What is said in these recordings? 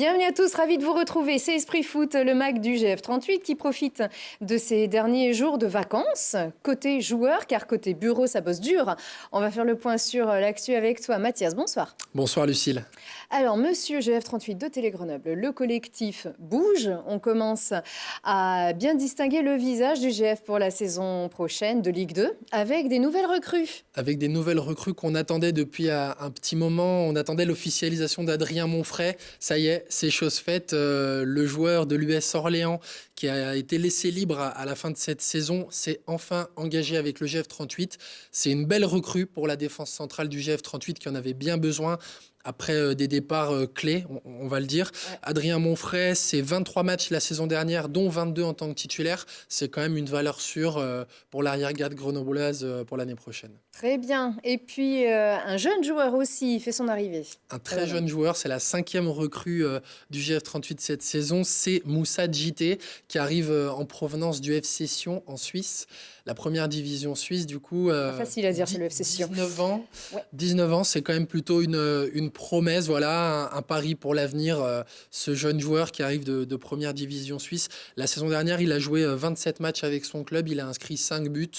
Bienvenue à tous, ravi de vous retrouver. C'est Esprit Foot, le MAC du GF38 qui profite de ces derniers jours de vacances. Côté joueur, car côté bureau, ça bosse dur. On va faire le point sur l'actu avec toi, Mathias. Bonsoir. Bonsoir Lucille. Alors, monsieur GF38 de Télé Grenoble, le collectif bouge. On commence à bien distinguer le visage du GF pour la saison prochaine de Ligue 2 avec des nouvelles recrues. Avec des nouvelles recrues qu'on attendait depuis un petit moment. On attendait l'officialisation d'Adrien Monfray. Ça y est, c'est chose faite. Le joueur de l'US Orléans qui a été laissé libre à la fin de cette saison s'est enfin engagé avec le GF38. C'est une belle recrue pour la défense centrale du GF38 qui en avait bien besoin. Après des départs clés, on va le dire. Ouais. Adrien Monfray, c'est 23 matchs la saison dernière, dont 22 en tant que titulaire. C'est quand même une valeur sûre pour l'arrière-garde grenobloise pour l'année prochaine. Très bien. Et puis, un jeune joueur aussi fait son arrivée. Un très jeune joueur, c'est la 5e recrue du GF38 cette saison. C'est Moussa Djité qui arrive en provenance du FC Sion en Suisse. La première division suisse, du coup... facile à dire, c'est le FC Sion. 19 ans, c'est quand même plutôt une promesse, voilà, un pari pour l'avenir. Ce jeune joueur qui arrive de première division suisse. La saison dernière, il a joué 27 matchs avec son club, il a inscrit 5 buts.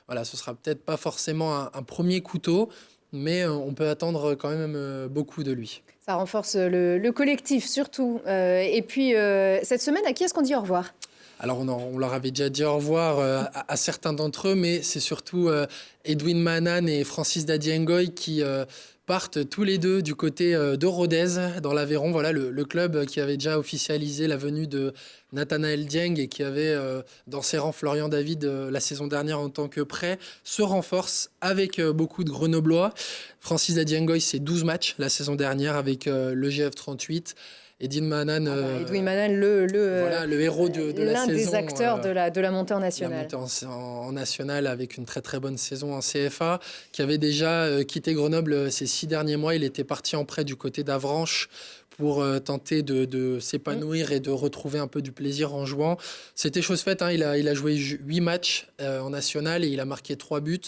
Voilà, ce sera peut-être pas forcément un premier couteau, mais on peut attendre quand même beaucoup de lui. Ça renforce le collectif surtout. Et puis, cette semaine, à qui est-ce qu'on dit au revoir ? Alors, on leur avait déjà dit au revoir à certains d'entre eux, mais c'est surtout Edwin Manan et Francis Dadiengoy qui partent tous les deux du côté de Rodez, dans l'Aveyron. Voilà, le club qui avait déjà officialisé la venue de Nathanaël Dieng et qui avait dans ses rangs Florian David la saison dernière en tant que prêt, se renforce avec beaucoup de Grenoblois. Francis Dadiengoy, c'est 12 matchs la saison dernière avec le GF38. Edwin Manan, le héros de la saison. L'un des acteurs de la montée en national. La montée en national avec une très très bonne saison en CFA, qui avait déjà quitté Grenoble ces 6 derniers mois. Il était parti en prêt du côté d'Avranches pour tenter de s'épanouir et de retrouver un peu du plaisir en jouant. C'était chose faite, hein. Il a joué 8 matchs en national et il a marqué 3 buts.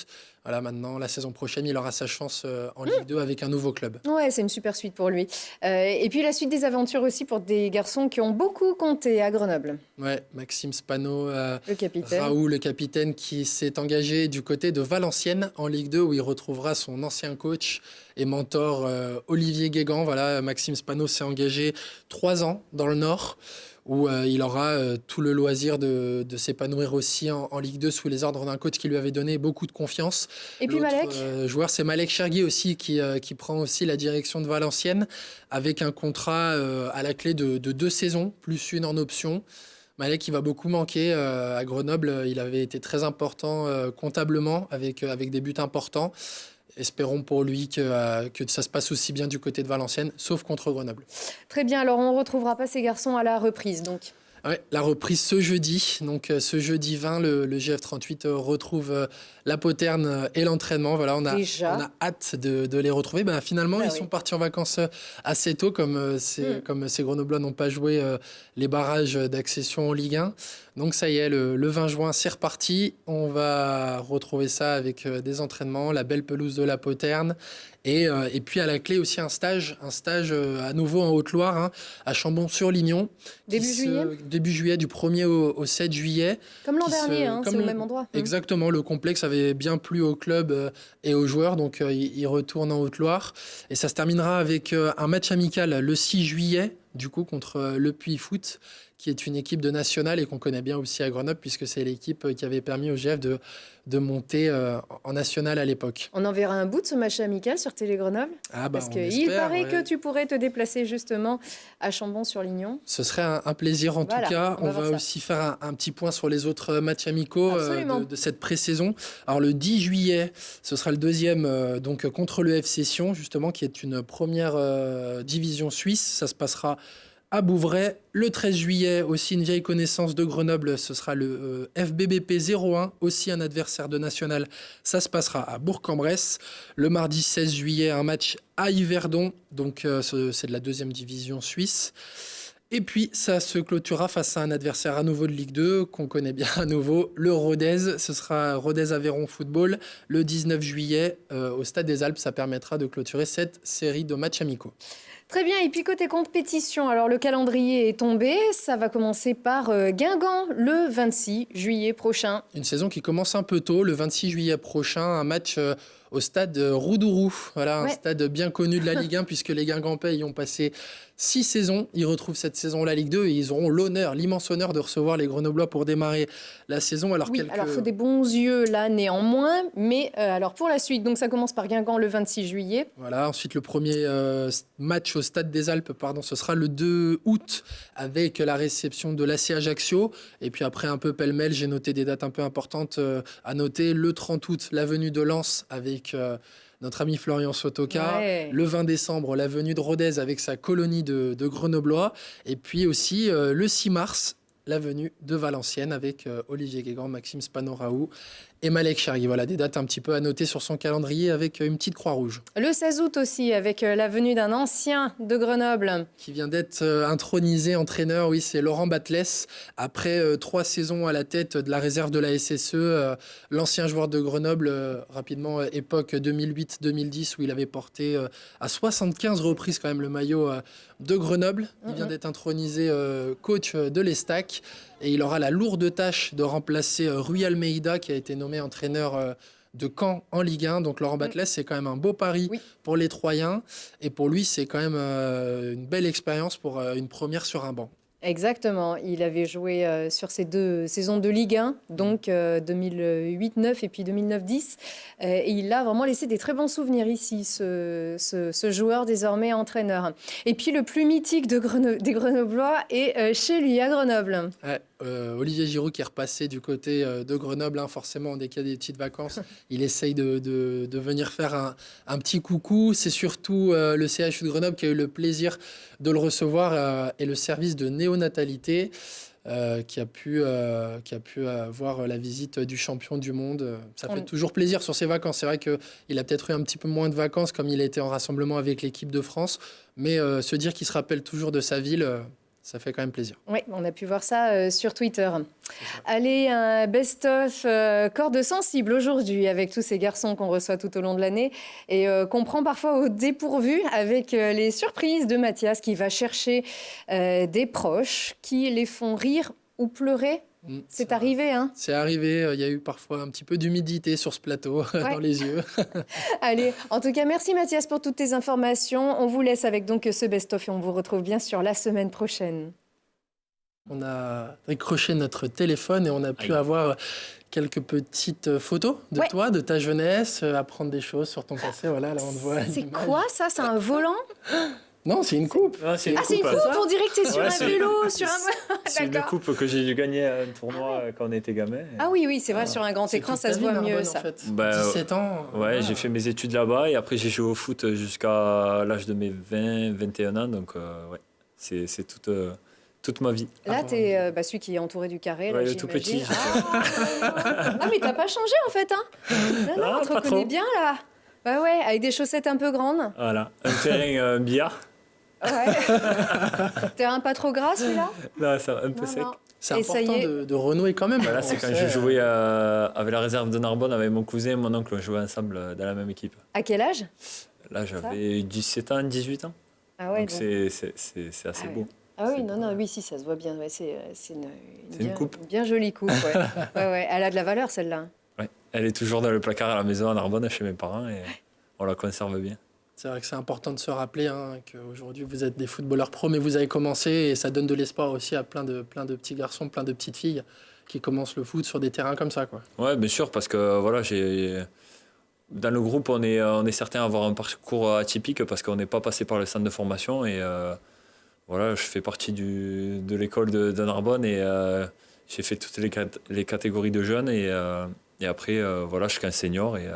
Voilà, maintenant, la saison prochaine, il aura sa chance en Ligue 2 avec un nouveau club. Ouais, c'est une super suite pour lui. Et puis la suite des aventures aussi pour des garçons qui ont beaucoup compté à Grenoble. Ouais, Maxime Spano, le capitaine. Raoult, le capitaine, qui s'est engagé du côté de Valenciennes en Ligue 2, où il retrouvera son ancien coach et mentor Olivier Guégan. Voilà, Maxime Spano s'est engagé 3 ans dans le Nord, où il aura tout le loisir de s'épanouir aussi en Ligue 2 sous les ordres d'un coach qui lui avait donné beaucoup de confiance. Et puis Malek joueur, c'est Malek Chergui aussi qui prend aussi la direction de Valenciennes avec un contrat à la clé de 2 saisons, plus une en option. Malek, il va beaucoup manquer à Grenoble. Il avait été très important comptablement avec des buts importants. Espérons pour lui que ça se passe aussi bien du côté de Valenciennes, sauf contre Grenoble. Très bien, alors on ne retrouvera pas ces garçons à la reprise, donc. Ouais, la reprise ce jeudi. Donc ce jeudi 20, le GF38 retrouve la poterne et l'entraînement. Voilà, on a hâte de les retrouver. Finalement, ils sont partis en vacances assez tôt, comme ces Grenoblois n'ont pas joué les barrages d'accession en Ligue 1. Donc ça y est, le 20 juin, c'est reparti. On va retrouver ça avec des entraînements, la belle pelouse de la poterne. Et puis à la clé aussi un stage à nouveau en Haute-Loire, hein, à Chambon-sur-Lignon. Début juillet, du 1er au 7 juillet. Comme l'an dernier, c'est au même endroit. Exactement, le complexe avait bien plu au club et aux joueurs, donc ils retournent en Haute-Loire. Et ça se terminera avec un match amical le 6 juillet, du coup, contre le Puy Foot, qui est une équipe de nationale et qu'on connaît bien aussi à Grenoble, puisque c'est l'équipe qui avait permis au GF de monter en national à l'époque. On enverra un bout de ce match amical sur Télé Grenoble, parce qu'il paraît que tu pourrais te déplacer justement à Chambon-sur-Lignon. Ce serait un plaisir en tout cas. On va aussi faire un petit point sur les autres matchs amicaux de cette pré-saison. Alors le 10 juillet, ce sera le deuxième donc contre le FC Sion, justement, qui est une première division suisse. Ça se passera à Bouvray. Le 13 juillet, aussi une vieille connaissance de Grenoble, ce sera le FBBP 01, aussi un adversaire de national. Ça se passera à Bourg-en-Bresse. Le mardi 16 juillet, un match à Yverdon, donc c'est de la 2e division suisse. Et puis, ça se clôturera face à un adversaire à nouveau de Ligue 2, qu'on connaît bien à nouveau, le Rodez. Ce sera Rodez-Aveyron Football le 19 juillet au Stade des Alpes. Ça permettra de clôturer cette série de matchs amicaux. Très bien, et puis côté compétition, alors le calendrier est tombé, ça va commencer par Guingamp le 26 juillet prochain. Une saison qui commence un peu tôt, le 26 juillet prochain, un match au stade Roudourou. Voilà, un stade bien connu de la Ligue 1 puisque les Guingampais y ont passé 6 saisons. Ils retrouvent cette saison la Ligue 2 et ils auront l'immense honneur de recevoir les Grenoblois pour démarrer la saison. Alors il faut des bons yeux là néanmoins, mais alors pour la suite, donc ça commence par Guingamp le 26 juillet. Voilà, ensuite le premier match au Stade des Alpes, ce sera le 2 août avec la réception de l'AC Ajaccio. Et puis après un peu pêle-mêle, j'ai noté des dates un peu importantes à noter. Le 30 août, la venue de Lens avec notre ami Florian Sotoka. Ouais. Le 20 décembre, la venue de Rodez avec sa colonie de Grenoblois. Et puis aussi le 6 mars, la venue de Valenciennes avec Olivier Guégan, Maxime Spanoraou et Malek Chergui. Voilà, des dates un petit peu à noter sur son calendrier avec une petite croix rouge. Le 16 août aussi, avec la venue d'un ancien de Grenoble. Qui vient d'être intronisé entraîneur, oui, c'est Laurent Batles. Après 3 saisons à la tête de la réserve de la SSE, l'ancien joueur de Grenoble, rapidement, époque 2008-2010, où il avait porté à 75 reprises quand même le maillot de Grenoble. Il vient d'être intronisé coach de l'Estac. Et il aura la lourde tâche de remplacer Rui Almeida, qui a été nommé entraîneur de Caen en Ligue 1. Donc Laurent Batles, c'est quand même un beau pari pour les Troyens. Et pour lui, c'est quand même une belle expérience pour une première sur un banc. Exactement. Il avait joué sur ces 2 saisons de Ligue 1, donc 2008-9 et puis 2009-10. Et il a vraiment laissé des très bons souvenirs ici, ce joueur désormais entraîneur. Et puis le plus mythique des Grenoblois est chez lui à Grenoble. Ouais. Olivier Giroud qui est repassé du côté de Grenoble, forcément dès qu'il y a des petites vacances, il essaye de venir faire un petit coucou. C'est surtout le CHU de Grenoble qui a eu le plaisir de le recevoir et le service de néonatalité qui a pu voir la visite du champion du monde. Ça fait toujours plaisir sur ses vacances. C'est vrai qu'il a peut-être eu un petit peu moins de vacances comme il a été en rassemblement avec l'équipe de France, mais se dire qu'il se rappelle toujours de sa ville... ça fait quand même plaisir. Oui, on a pu voir ça sur Twitter. Allez, un best-of corde sensible aujourd'hui avec tous ces garçons qu'on reçoit tout au long de l'année et qu'on prend parfois au dépourvu avec les surprises de Mathias qui va chercher des proches qui les font rire ou pleurer. C'est arrivé, hein ? C'est arrivé. Il y a eu parfois un petit peu d'humidité sur ce plateau dans les yeux. Allez, en tout cas, merci Mathias pour toutes tes informations. On vous laisse avec donc ce best-of et on vous retrouve bien sûr la semaine prochaine. On a décroché notre téléphone et on a pu avoir quelques petites photos de toi, de ta jeunesse, apprendre des choses sur ton passé. Voilà, là on te voit. C'est quoi ça ? C'est un volant ? Non, c'est une coupe. C'est une coupe. On dirait que tu es sur un vélo. C'est une coupe que j'ai dû gagner à un tournoi quand on était gamin. Ah oui, c'est vrai, sur un grand écran, ça se voit mieux, ça. En fait. 17 ans. Ouais, j'ai fait mes études là-bas et après j'ai joué au foot jusqu'à l'âge de mes 20-21 ans. Donc, c'est toute ma vie. Là, tu es celui qui est entouré du carré. Ouais, là, tout petit. Ah, mais t'as pas changé, en fait. Hein. Non, on te reconnaît bien, là. Bah ouais, avec des chaussettes un peu grandes. Voilà, un terrain billard. Ouais. Terrain pas trop gras, celui-là ? Là, c'est un peu sec. C'est important de renouer quand même. Voilà, c'est quand je jouais avec la réserve de Narbonne, avec mon cousin et mon oncle, on jouait ensemble dans la même équipe. À quel âge ? Là, j'avais 17 ans, 18 ans. Ah ouais, donc c'est assez beau. Ah oui, oui, si, ça se voit bien. Ouais, c'est une coupe. Une bien jolie coupe. Ouais. Elle a de la valeur, celle-là. Ouais. Elle est toujours dans le placard à la maison à Narbonne, chez mes parents, et on la conserve bien. C'est vrai que c'est important de se rappeler qu'aujourd'hui vous êtes des footballeurs pros, mais vous avez commencé et ça donne de l'espoir aussi à plein de petits garçons, plein de petites filles qui commencent le foot sur des terrains comme ça, quoi. Ouais, bien sûr, parce que voilà, dans le groupe, on est certain d'avoir un parcours atypique parce qu'on n'est pas passé par le centre de formation et voilà, je fais partie de l'école de Narbonne et j'ai fait toutes les catégories de jeunes et après voilà, je suis qu'un senior et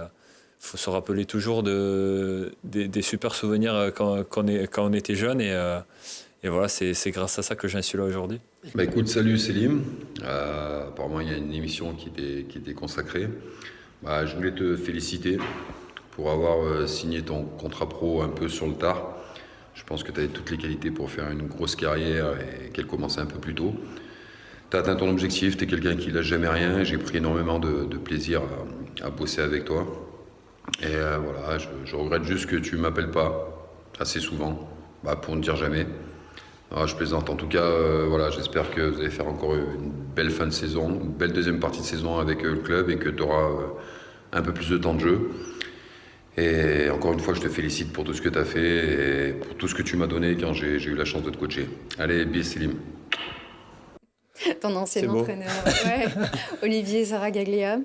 il faut se rappeler toujours des super souvenirs quand on était jeune et voilà, c'est grâce à ça que j'en suis là aujourd'hui. Écoute, salut Selim. Apparemment, il y a une émission qui était consacrée. Je voulais te féliciter pour avoir signé ton contrat pro un peu sur le tard. Je pense que tu avais toutes les qualités pour faire une grosse carrière et qu'elle commençait un peu plus tôt. Tu as atteint ton objectif, tu es quelqu'un qui lâche jamais rien. J'ai pris énormément de plaisir à bosser avec toi. Et voilà, je regrette juste que tu ne m'appelles pas assez souvent pour ne dire jamais. Alors, je plaisante. En tout cas, voilà, j'espère que vous allez faire encore une belle fin de saison, une belle deuxième partie de saison avec le club et que tu auras un peu plus de temps de jeu. Et encore une fois, je te félicite pour tout ce que tu as fait et pour tout ce que tu m'as donné quand j'ai eu la chance de te coacher. Allez, bis Selim. Ton ancien entraîneur, ouais. Olivier Zaragaglia.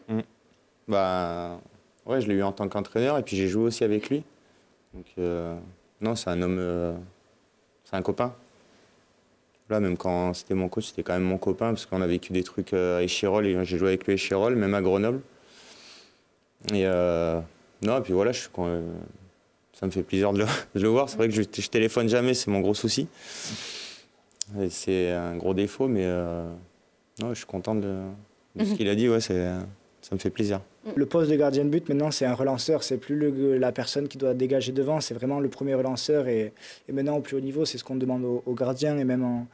Ouais, je l'ai eu en tant qu'entraîneur et puis j'ai joué aussi avec lui. Donc, non, c'est un homme, c'est un copain. Là, même quand c'était mon coach, c'était quand même mon copain parce qu'on a vécu des trucs à Échirol et j'ai joué avec lui à Échirol, même à Grenoble. Et non, et puis voilà, ça me fait plaisir de le voir. C'est vrai que je téléphone jamais, c'est mon gros souci. Et c'est un gros défaut, mais non, je suis content de ce qu'il a dit. Ouais, ça me fait plaisir. Le poste de gardien de but, maintenant, c'est un relanceur. C'est plus la personne qui doit dégager devant. C'est vraiment le premier relanceur. Et maintenant, au plus haut niveau, c'est ce qu'on demande aux gardiens, et même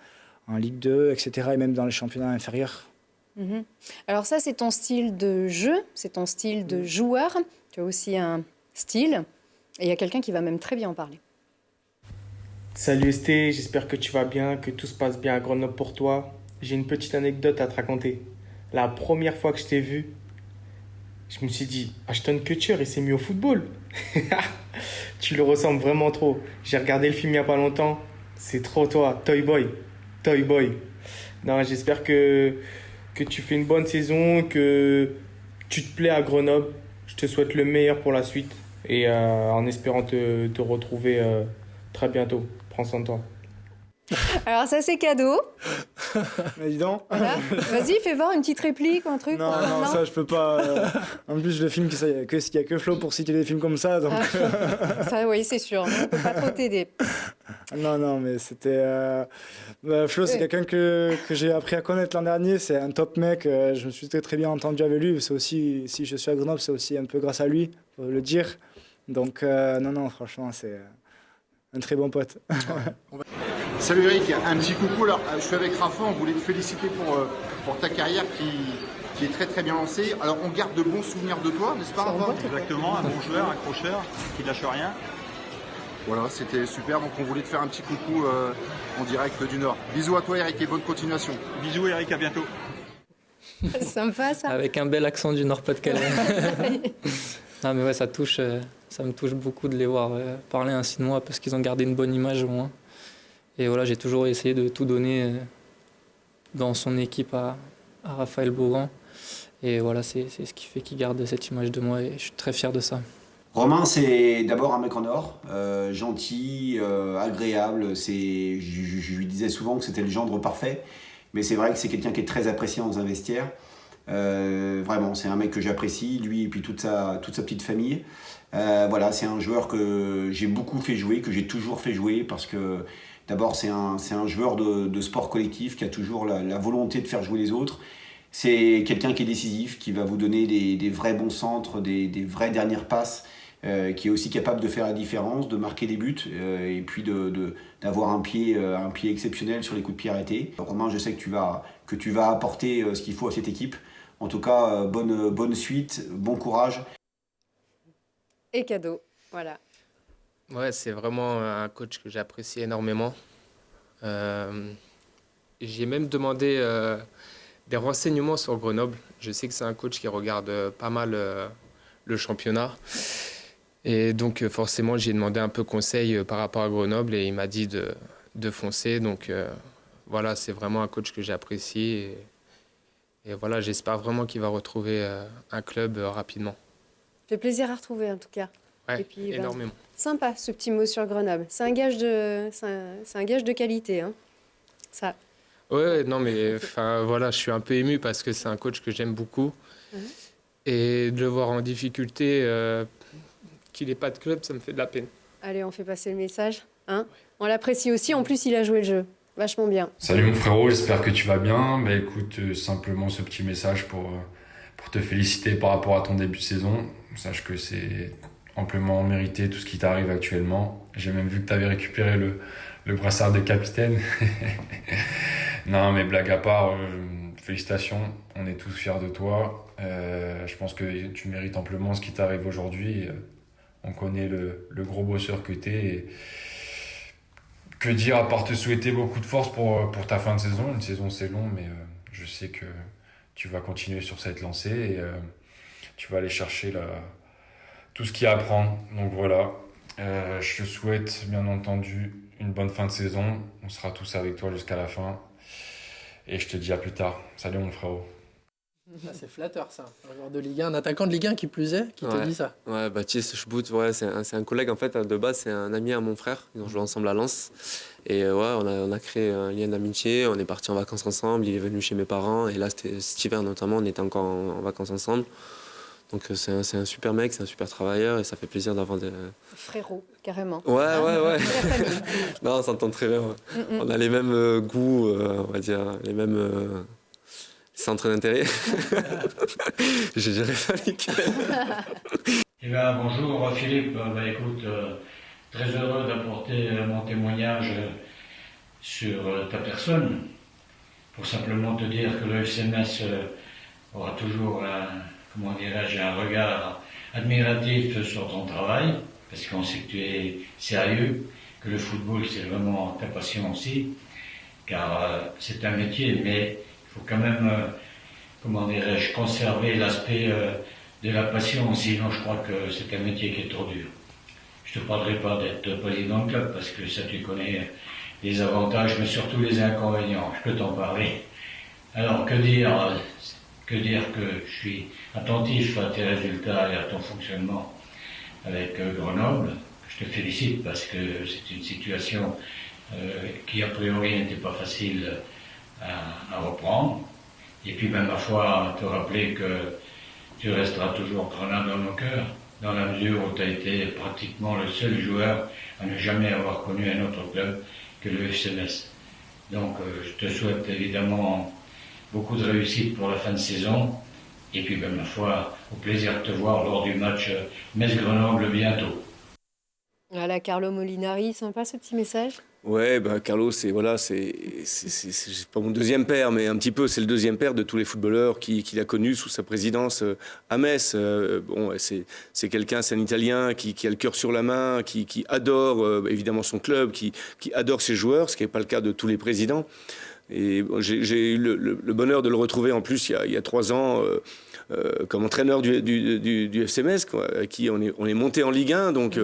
en Ligue 2, etc., et même dans les championnats inférieurs. Alors ça, c'est ton style de jeu, c'est ton style de joueur. Tu as aussi un style. Et il y a quelqu'un qui va même très bien en parler. Salut Esté, j'espère que tu vas bien, que tout se passe bien à Grenoble pour toi. J'ai une petite anecdote à te raconter. La première fois que je t'ai vu, je me suis dit, Ashton Kutcher, il s'est mis au football. Tu le ressembles vraiment trop. J'ai regardé le film il n'y a pas longtemps. C'est trop toi, Toy Boy. Toy Boy. Non, j'espère que tu fais une bonne saison, que tu te plais à Grenoble. Je te souhaite le meilleur pour la suite. Et en espérant te retrouver très bientôt. Prends soin de toi. Alors ça, c'est cadeau. Mais dis donc. Voilà. Vas-y, fais voir une petite réplique ou un truc. Non, ça, je peux pas. En plus, le film, il n'y a que Flo pour citer des films comme ça. Donc... Ça, oui, c'est sûr. On ne peut pas trop t'aider. Non, mais c'était... Flo, c'est quelqu'un que j'ai appris à connaître l'an dernier. C'est un top mec. Je me suis très bien entendu avec lui. C'est aussi, si je suis à Grenoble, c'est aussi un peu grâce à lui, faut le dire. Donc, non, franchement, c'est un très bon pote. Salut Eric, un petit coucou. Alors, je suis avec Rafa, on voulait te féliciter pour ta carrière qui est très très bien lancée. Alors, on garde de bons souvenirs de toi, n'est-ce pas Rafa ? Exactement, un bon joueur, un accrocheur, qui ne lâche rien. Voilà, c'était super, donc on voulait te faire un petit coucou en direct du Nord. Bisous à toi Eric et bonne continuation. Bisous Eric, à bientôt. Sympa ça. Avec un bel accent du Nord-Pas-de-Calais. Non mais ouais, ça me touche beaucoup de les voir parler ainsi de moi parce qu'ils ont gardé une bonne image au moins. Et voilà, j'ai toujours essayé de tout donner dans son équipe à Raphaël Beaugrand. Et voilà, c'est ce qui fait qu'il garde cette image de moi et je suis très fier de ça. Romain, c'est d'abord un mec en or, gentil, agréable. Je lui disais souvent que c'était le gendre parfait, mais c'est vrai que c'est quelqu'un qui est très apprécié dans un vestiaire. Vraiment, c'est un mec que j'apprécie, lui et puis toute sa petite famille. Voilà, c'est un joueur que j'ai beaucoup fait jouer, que j'ai toujours fait jouer, parce que d'abord c'est un joueur de sport collectif qui a toujours la volonté de faire jouer les autres. C'est quelqu'un qui est décisif, qui va vous donner des vrais bons centres, des vraies dernières passes, qui est aussi capable de faire la différence, de marquer des buts et puis d'avoir un pied exceptionnel sur les coups de pied arrêtés. Romain, je sais que tu vas apporter ce qu'il faut à cette équipe. En tout cas, bonne suite, bon courage. Et cadeau, voilà. Ouais, c'est vraiment un coach que j'apprécie énormément. J'ai même demandé des renseignements sur Grenoble. Je sais que c'est un coach qui regarde pas mal le championnat. Et donc forcément, j'ai demandé un peu conseil par rapport à Grenoble et il m'a dit de foncer. Donc voilà, c'est vraiment un coach que j'apprécie. Et voilà, j'espère vraiment qu'il va retrouver un club rapidement. Ça fait plaisir à retrouver en tout cas. Ouais, et puis, énormément. Sympa ce petit mot sur Grenoble. C'est un gage de qualité, hein. Ça. Ouais, non mais voilà, je suis un peu ému parce que c'est un coach que j'aime beaucoup. Et de le voir en difficulté, qu'il n'ait pas de club, ça me fait de la peine. Allez, on fait passer le message, hein. On l'apprécie aussi, en plus il a joué le jeu. Vachement bien. Salut mon frérot, j'espère que tu vas bien. Bah écoute, simplement ce petit message pour te féliciter par rapport à ton début de saison. Sache que c'est amplement mérité tout ce qui t'arrive actuellement. J'ai même vu que tu avais récupéré le brassard de capitaine. Non, mais blague à part, félicitations. On est tous fiers de toi. Je pense que tu mérites amplement ce qui t'arrive aujourd'hui. On connaît le gros bosseur que tu es. Que dire à part te souhaiter beaucoup de force pour ta fin de saison. Une saison, c'est long, mais je sais que tu vas continuer sur cette lancée et tu vas aller chercher tout ce qu'il y a à apprendre. Donc voilà, je te souhaite bien entendu une bonne fin de saison. On sera tous avec toi jusqu'à la fin. Et je te dis à plus tard. Salut mon frérot. C'est flatteur ça, un joueur de Ligue 1, un attaquant de Ligue 1 qui plus est, qui te dit ça. Ouais, Baptiste Schbout, ouais, c'est un collègue en fait, de base, c'est un ami à mon frère. Ils ont joué ensemble à Lens. Et ouais, on a créé un lien d'amitié, on est partis en vacances ensemble, il est venu chez mes parents. Et là, cet hiver notamment, on était encore en vacances ensemble. Donc c'est un super mec, c'est un super travailleur et ça fait plaisir d'avoir des... Frérot, carrément. Ouais. Non, on s'entend très bien. Ouais. On a les mêmes goûts, on va dire, les mêmes... centre d'intérêt. Je dirais pas lesquels. Eh bien, bonjour Philippe. Écoute, très heureux d'apporter mon témoignage sur ta personne. Pour simplement te dire que le FCMS aura toujours un regard admiratif sur ton travail, parce qu'on sait que tu es sérieux, que le football c'est vraiment ta passion aussi, car c'est un métier, mais il faut quand même, conserver l'aspect de la passion, sinon je crois que c'est un métier qui est trop dur. Je ne te parlerai pas d'être président de club, parce que ça tu connais les avantages, mais surtout les inconvénients, je peux t'en parler. Alors que dire que je suis attentif à tes résultats et à ton fonctionnement avec Grenoble. Je te félicite parce que c'est une situation qui a priori n'était pas facile à reprendre. Et puis, ma foi, te rappeler que tu resteras toujours Grenade dans nos cœurs, dans la mesure où tu as été pratiquement le seul joueur à ne jamais avoir connu un autre club que le FCMS. Donc, je te souhaite évidemment beaucoup de réussite pour la fin de saison. Et puis, ma foi, au plaisir de te voir lors du match Metz-Grenoble bientôt. Voilà, Carlo Molinari, sympa ce petit message. Ouais, Carlo, c'est pas mon deuxième père, mais un petit peu, c'est le deuxième père de tous les footballeurs qu'il a connus sous sa présidence à Metz. C'est quelqu'un, c'est un Italien qui a le cœur sur la main, qui adore évidemment son club, qui adore ses joueurs, ce qui n'est pas le cas de tous les présidents. Et j'ai eu le bonheur de le retrouver en plus il y a 3 ans comme entraîneur du FC Metz, à qui on est monté en Ligue 1, donc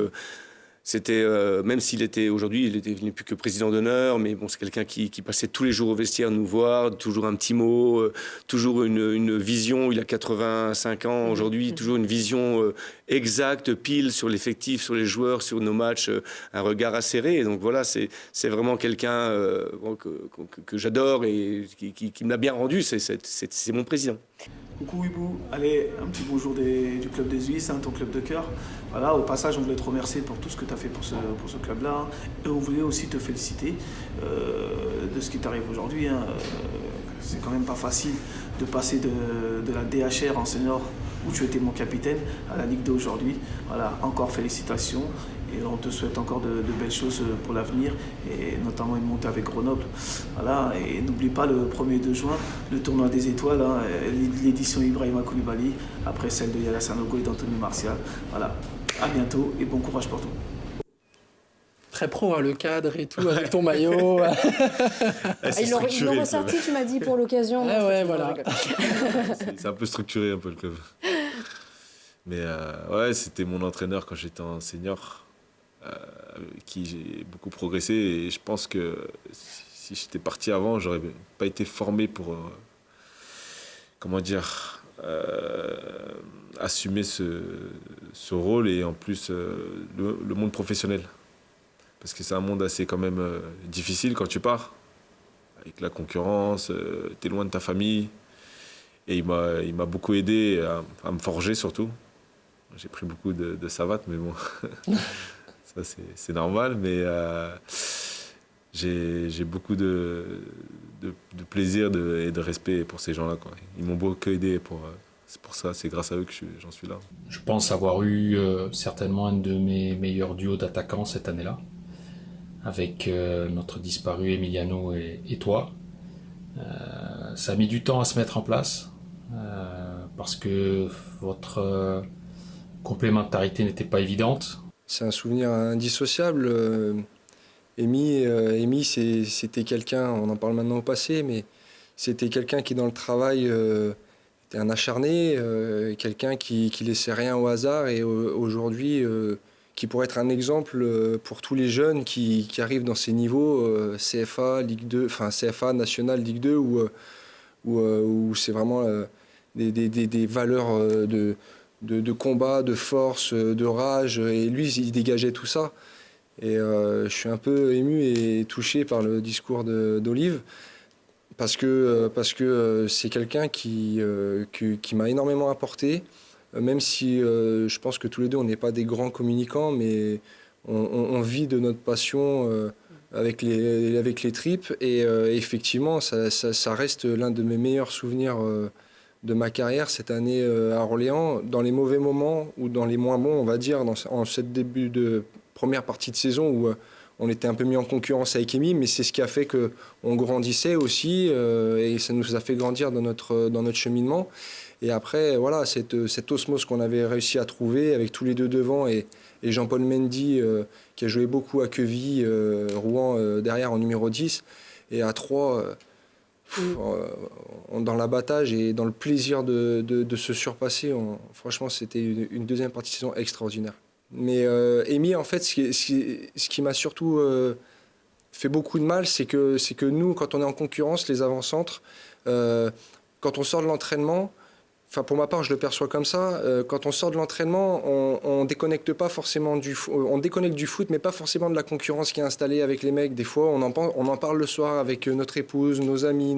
c'était, même s'il était aujourd'hui, il n'est plus que président d'honneur, mais bon, c'est quelqu'un qui passait tous les jours au vestiaire nous voir, toujours un petit mot, toujours une vision. Il a 85 ans aujourd'hui, toujours une vision exacte, pile sur l'effectif, sur les joueurs, sur nos matchs, un regard acéré. Et donc voilà, c'est vraiment quelqu'un que j'adore et qui me l'a bien rendu. C'est mon président. Coucou Hibou, allez, un petit bonjour du club des Suisses, ton club de cœur. Voilà, au passage, on voulait te remercier pour tout ce que tu as fait pour ce club-là. Et on voulait aussi te féliciter de ce qui t'arrive aujourd'hui. C'est quand même pas facile de passer de la DHR en senior, où tu étais mon capitaine, à la Ligue 2 aujourd'hui. Voilà, encore félicitations. Et on te souhaite encore de belles choses pour l'avenir, et notamment une montée avec Grenoble. Voilà, et n'oublie pas le 1er 2 juin, le tournoi des étoiles, l'édition Ibrahima Koulibaly, après celle de Yala Sanogo et d'Anthony Martial. Voilà, à bientôt et bon courage pour tout. Très pro, le cadre et tout, avec ton maillot. Ils l'ont ressorti, tu m'as dit, pour l'occasion. Ah ouais, voilà. C'est un peu structuré, un peu le club. Mais ouais, c'était mon entraîneur quand j'étais en senior. Avec qui j'ai beaucoup progressé, et je pense que si j'étais parti avant, j'aurais pas été formé pour assumer ce rôle, et en plus le monde professionnel, parce que c'est un monde assez quand même difficile quand tu pars avec la concurrence, t'es loin de ta famille, et il m'a beaucoup aidé à me forger surtout. J'ai pris beaucoup de savates, mais bon ça c'est normal, mais j'ai beaucoup de plaisir et de respect pour ces gens-là, quoi. Ils m'ont beaucoup aidé pour c'est pour ça, c'est grâce à eux que j'en suis là. Je pense avoir eu certainement un de mes meilleurs duos d'attaquants cette année-là, avec notre disparu Emiliano et toi. Ça a mis du temps à se mettre en place, parce que votre complémentarité n'était pas évidente. C'est un souvenir indissociable. Amy, c'était quelqu'un, on en parle maintenant au passé, mais c'était quelqu'un qui dans le travail était un acharné, quelqu'un qui laissait rien au hasard et aujourd'hui qui pourrait être un exemple pour tous les jeunes qui arrivent dans ces niveaux CFA, Ligue 2, enfin CFA, National, Ligue 2, où c'est vraiment des valeurs de combat, de force, de rage. Et lui, il dégageait tout ça. Et je suis un peu ému et touché par le discours d'Olive parce que c'est quelqu'un qui m'a énormément apporté, même si je pense que tous les deux on n'est pas des grands communicants, mais on vit de notre passion avec les tripes et effectivement ça reste l'un de mes meilleurs souvenirs de ma carrière cette année à Orléans, dans les mauvais moments ou dans les moins bons, on va dire, en cette début de première partie de saison où on était un peu mis en concurrence avec Amy, mais c'est ce qui a fait qu'on grandissait aussi et ça nous a fait grandir dans notre cheminement. Et après, voilà, cette osmose qu'on avait réussi à trouver avec tous les deux devant et Jean-Paul Mendy qui a joué beaucoup à Queville, Rouen derrière en numéro 10 et à 3 dans l'abattage et dans le plaisir de se surpasser. Franchement, c'était une deuxième partie de saison extraordinaire. Mais Amy, en fait, ce qui m'a surtout fait beaucoup de mal, c'est que nous, quand on est en concurrence, les avant-centres, quand on sort de l'entraînement, enfin pour ma part, je le perçois comme ça, quand on sort de l'entraînement, on déconnecte pas forcément on déconnecte du foot, mais pas forcément de la concurrence qui est installée avec les mecs. Des fois, on en parle le soir avec notre épouse, nos amis.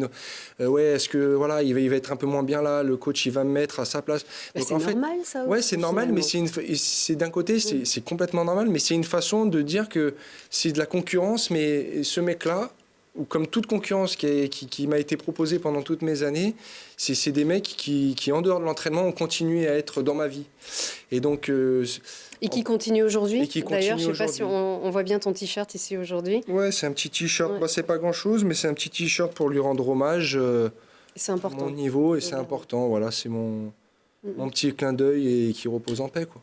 Ouais, est-ce que voilà, il va être un peu moins bien là, le coach il va me mettre à sa place. C'est normal ça aussi. Ouais, c'est normal, mais c'est d'un côté, c'est complètement normal, mais c'est une façon de dire que c'est de la concurrence, mais ce mec-là, ou comme toute concurrence qui m'a été proposée pendant toutes mes années, c'est des mecs qui, en dehors de l'entraînement, ont continué à être dans ma vie. Et donc... et qui continuent aujourd'hui. D'ailleurs, je ne sais pas si on voit bien ton t-shirt ici aujourd'hui. Ouais, c'est un petit t-shirt. Ouais. Bah, c'est pas grand-chose, mais c'est un petit t-shirt pour lui rendre hommage c'est important. À mon niveau, et c'est important. Voilà, c'est mon petit clin d'œil et qui repose en paix, quoi.